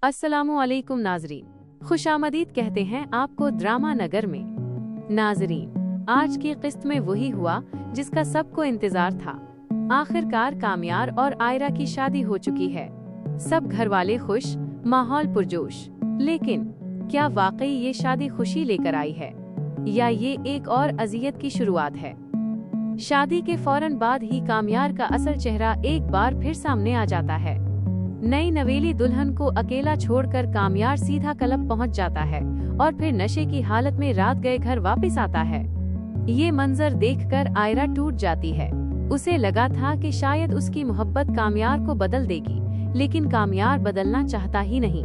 अस्सलामुअलैकुम नाजरीन, खुशामदीद कहते हैं आपको ड्रामा नगर में। नाजरीन, आज की किस्त में वही हुआ जिसका सबको इंतजार था। आखिरकार कामयार और आयरा की शादी हो चुकी है। सब घर वाले खुश, माहौल पुरजोश। लेकिन क्या वाकई ये शादी खुशी लेकर आई है या ये एक और अजियत की शुरुआत है? शादी के फौरन बाद ही कामयार का असल चेहरा एक बार फिर सामने आ जाता है। नई नवेली दुल्हन को अकेला छोड़कर कामयार सीधा क्लब पहुंच जाता है और फिर नशे की हालत में रात गए घर वापस आता है। ये मंजर देखकर आयरा टूट जाती है। उसे लगा था कि शायद उसकी मोहब्बत कामयार को बदल देगी, लेकिन कामयार बदलना चाहता ही नहीं।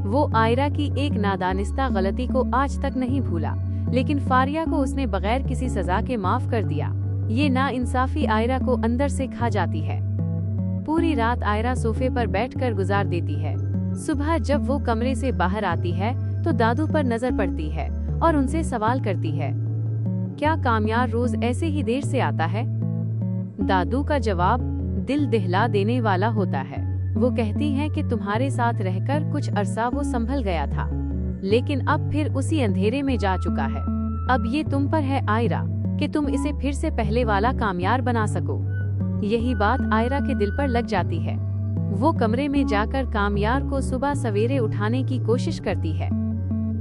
वो आयरा की एक नादानिस्ता गलती को आज तक नहीं भूला, लेकिन फारिया को उसने बगैर किसी सजा के माफ कर दिया। ये नाइंसाफी आयरा को अंदर से खा जाती है। पूरी रात आयरा सोफे पर बैठकर गुजार देती है। सुबह जब वो कमरे से बाहर आती है तो दादू पर नजर पड़ती है और उनसे सवाल करती है, क्या कामयार रोज ऐसे ही देर से आता है? दादू का जवाब दिल दहला देने वाला होता है। वो कहती हैं कि तुम्हारे साथ रहकर कुछ अरसा वो संभल गया था, लेकिन अब फिर उसी अंधेरे में जा चुका है। अब ये तुम पर है आयरा कि तुम इसे फिर से पहले वाला कामयार बना सको। यही बात आयरा के दिल पर लग जाती है। वो कमरे में जाकर कामयार को सुबह सवेरे उठाने की कोशिश करती है,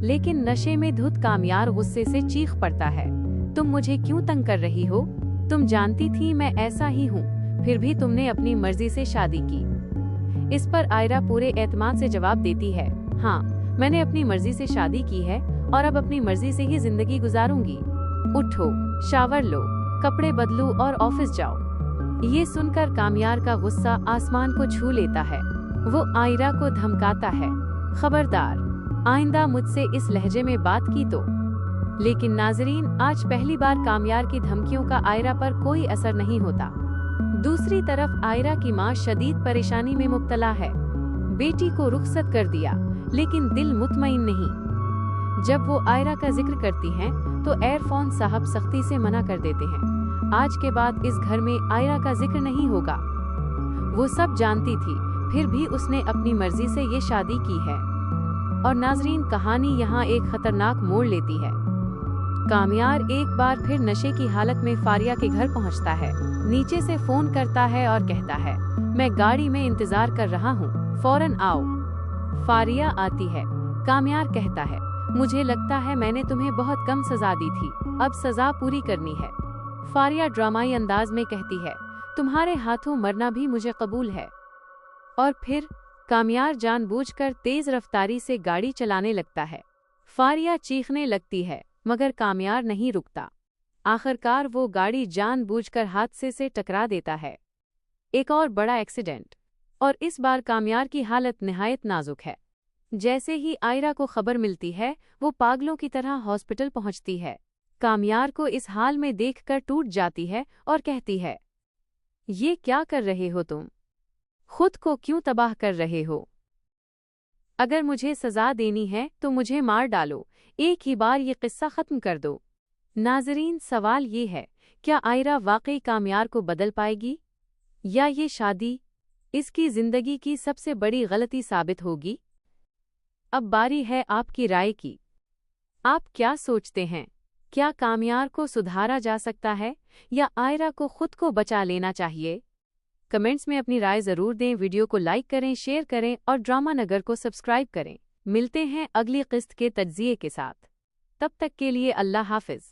लेकिन नशे में धुत कामयार गुस्से से चीख पड़ता है, तुम मुझे क्यों तंग कर रही हो? तुम जानती थी मैं ऐसा ही हूँ, फिर भी तुमने अपनी मर्जी से शादी की। इस पर आयरा पूरे एतमाद से जवाब देती है, हाँ, मैंने अपनी मर्जी से शादी की है और अब अपनी मर्जी से ही जिंदगी गुजारूंगी। उठो, शावर लो, कपड़े बदलो और ऑफिस जाओ। ये सुनकर कामयार का गुस्सा आसमान को छू लेता है। वो आयरा को धमकाता है, खबरदार, आइंदा मुझसे इस लहजे में बात की तो। लेकिन नाजरीन, आज पहली बार कामयार की धमकियों का आयरा पर कोई असर नहीं होता। दूसरी तरफ आयरा की माँ शदीद परेशानी में मुब्तला है। बेटी को रुखसत कर दिया, लेकिन दिल मुतमईन नहीं। जब वो आयरा का जिक्र करती हैं, तो एयरफोन साहब सख्ती से मना कर देते हैं। आज के बाद इस घर में आयरा का जिक्र नहीं होगा। वो सब जानती थी, फिर भी उसने अपनी मर्जी से ये शादी की है। और नाजरीन, कहानी यहाँ एक खतरनाक मोड़ लेती है। कामयार एक बार फिर नशे की हालत में फारिया के घर पहुँचता है। नीचे से फोन करता है और कहता है, मैं गाड़ी में इंतजार कर रहा हूँ, फौरन आओ। फारिया आती है। कामयार कहता है, मुझे लगता है मैंने तुम्हें बहुत कम सजा दी थी, अब सजा पूरी करनी है। फारिया ड्रामाई अंदाज में कहती है, तुम्हारे हाथों मरना भी मुझे कबूल है। और फिर कामयार जानबूझकर तेज रफ्तारी से गाड़ी चलाने लगता है। फारिया चीखने लगती है, मगर कामयार नहीं रुकता। आखिरकार वो गाड़ी जानबूझकर हादसे से टकरा देता है। एक और बड़ा एक्सीडेंट, और इस बार कामयार की हालत निहायत नाजुक है। जैसे ही आयरा को खबर मिलती है, वो पागलों की तरह हॉस्पिटल पहुंचती है। कामयार को इस हाल में देखकर टूट जाती है और कहती है, ये क्या कर रहे हो तुम? खुद को क्यों तबाह कर रहे हो? अगर मुझे सजा देनी है तो मुझे मार डालो, एक ही बार ये किस्सा खत्म कर दो। नाजरीन, सवाल ये है, क्या आयरा वाकई कामयार को बदल पाएगी, या ये शादी इसकी जिंदगी की सबसे बड़ी गलती साबित होगी? अब बारी है आपकी राय की। आप क्या सोचते हैं? क्या कामयार को सुधारा जा सकता है या आयरा को खुद को बचा लेना चाहिए? कमेंट्स में अपनी राय जरूर दें। वीडियो को लाइक करें, शेयर करें और ड्रामा नगर को सब्सक्राइब करें। मिलते हैं अगली किस्त के तज्जिए के साथ। तब तक के लिए अल्लाह हाफिज।